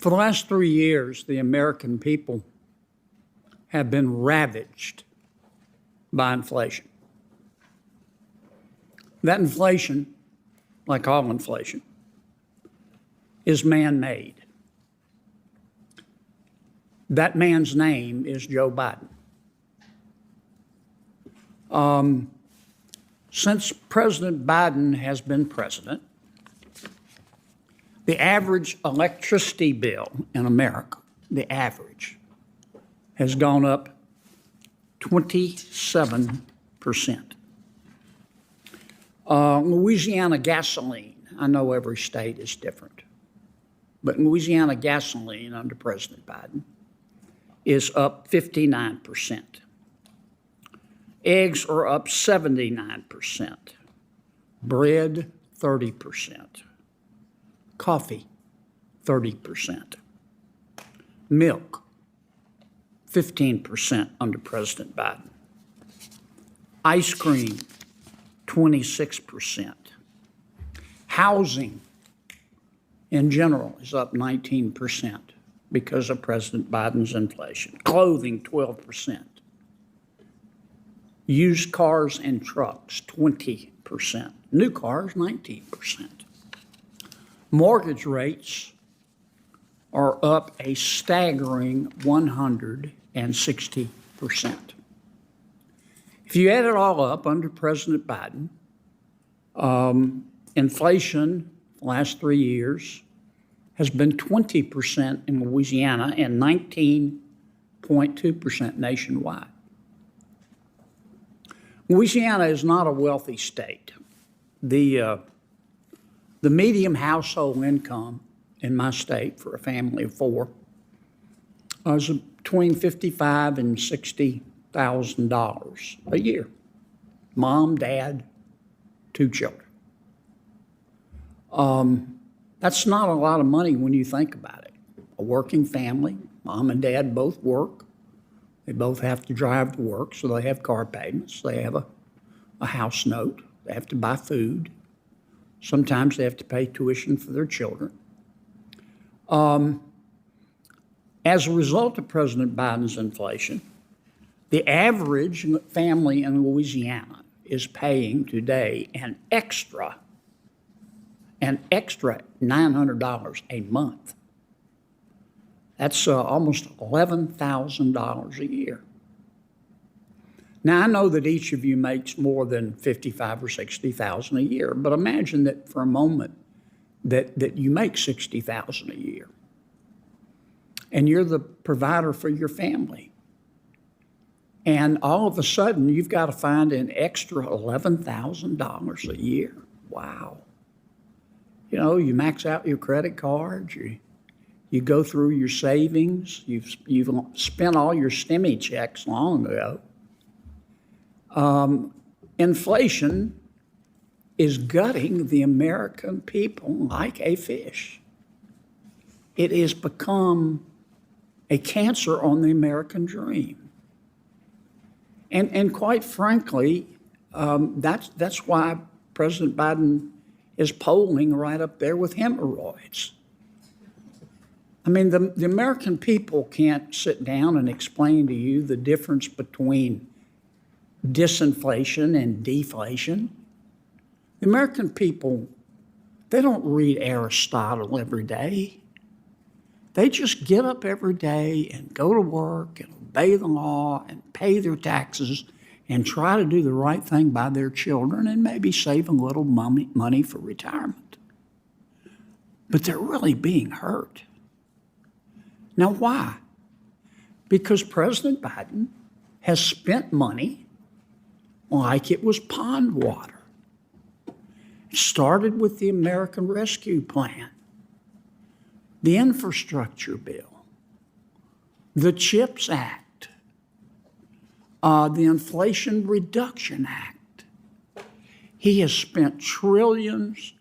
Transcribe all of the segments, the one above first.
For the last 3 years, the American people have been ravaged by inflation. That inflation, like all inflation, is man-made. That man's name is Joe Biden. Since President Biden has been president, the average electricity bill in America, the average, has gone up 27%. Louisiana gasoline, I know every state is different, but Louisiana gasoline under President Biden is up 59%. Eggs are up 79%. Bread, 30%. Coffee, 30%. Milk, 15% under President Biden. Ice cream, 26%. Housing in general is up 19% because of President Biden's inflation. Clothing, 12%. Used cars and trucks, 20%. New cars, 19%. Mortgage rates are up a staggering 160%. If you add it all up under President Biden, inflation the last 3 years has been 20% in Louisiana and 19.2% nationwide. Louisiana is not a wealthy state. The median household income in my state for a family of four is between $55,000 and $60,000 a year. Mom, dad, 2 children. That's not a lot of money when you think about it. A working family, mom and dad both work. They both have to drive to work, so they have car payments. They have a house note. They have to buy food. Sometimes they have to pay tuition for their children. As a result of President Biden's inflation, the average family in Louisiana is paying today an extra $900 a month. That's almost $11,000 a year. Now, I know that each of you makes more than $55,000 or $60,000 a year, but imagine that for a moment that you make $60,000 a year and you're the provider for your family. And all of a sudden, you've got to find an extra $11,000 a year. Wow. You know, you max out your credit cards, you go through your savings, you've spent all your STEMI checks long ago. Inflation is gutting the American people like a fish. It has become a cancer on the American dream. And quite frankly, that's why President Biden is polling right up there with hemorrhoids. I mean, the American people can't sit down and explain to you the difference between disinflation and deflation. The American people, they don't read Aristotle every day. They just get up every day and go to work and obey the law and pay their taxes and try to do the right thing by their children and maybe save a little money for retirement. But they're really being hurt. Now, why? Because President Biden has spent money like it was pond water. It started with the American Rescue Plan, the infrastructure bill, the CHIPS Act, the Inflation Reduction Act. He has spent trillions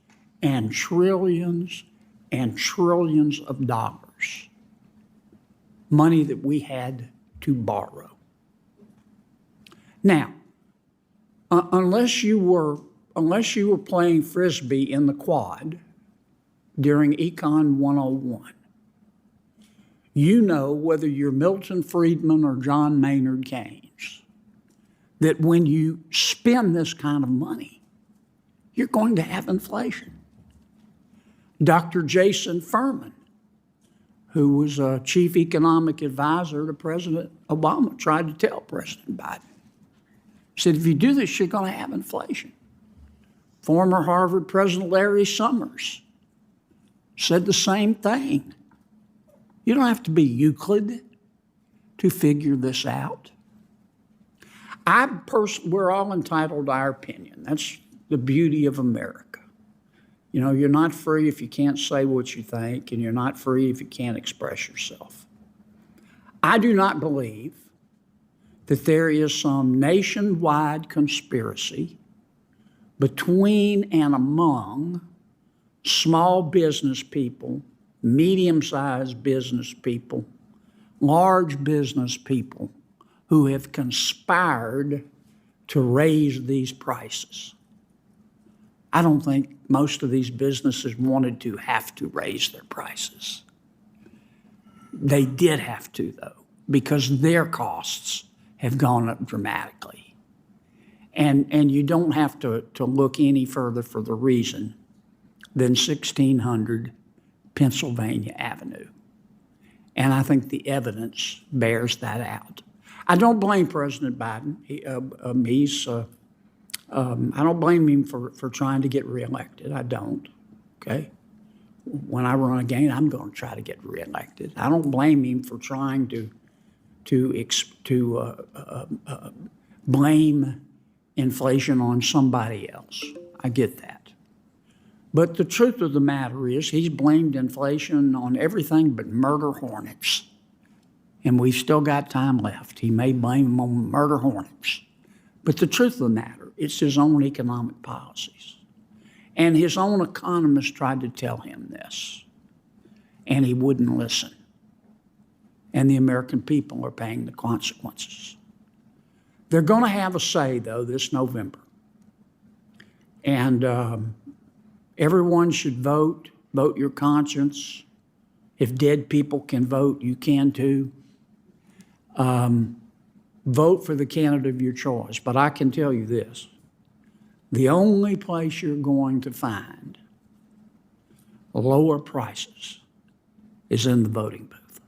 and trillions and trillions of dollars, money that we had to borrow. Now, unless you were playing Frisbee in the quad during Econ 101, You know, whether you're Milton Friedman or John Maynard Keynes, that when you spend this kind of money, you're going to have inflation. Dr. Jason Furman, who was a chief economic advisor to President Obama, tried to tell President Biden, said, if you do this, you're going to have inflation. Former Harvard President Larry Summers said the same thing. You don't have to be Euclid to figure this out. We're all entitled to our opinion. That's the beauty of America. You know, you're not free if you can't say what you think, and you're not free if you can't express yourself. I do not believe that there is some nationwide conspiracy between and among small business people, medium-sized business people, large business people who have conspired to raise these prices. I don't think most of these businesses wanted to have to raise their prices. They did have to, though, because their costs have gone up dramatically. And you don't have to look any further for the reason than 1600 Pennsylvania Avenue. And I think the evidence bears that out. I don't blame President Biden. I don't blame him for trying to get reelected. I don't. Okay. When I run again, I'm going to try to get reelected. I don't blame him for trying to blame inflation on somebody else. I get that. But the truth of the matter is he's blamed inflation on everything but murder hornets. And we've still got time left. He may blame them on murder hornets. But the truth of the matter, it's his own economic policies. And his own economists tried to tell him this, and he wouldn't listen. And the American people are paying the consequences. They're going to have a say, though, this November. And everyone should vote your conscience. If dead people can vote, you can too. Vote for the candidate of your choice. But I can tell you this, the only place you're going to find lower prices is in the voting booth.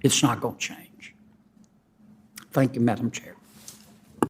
It's not going to change. Thank you, Madam Chair.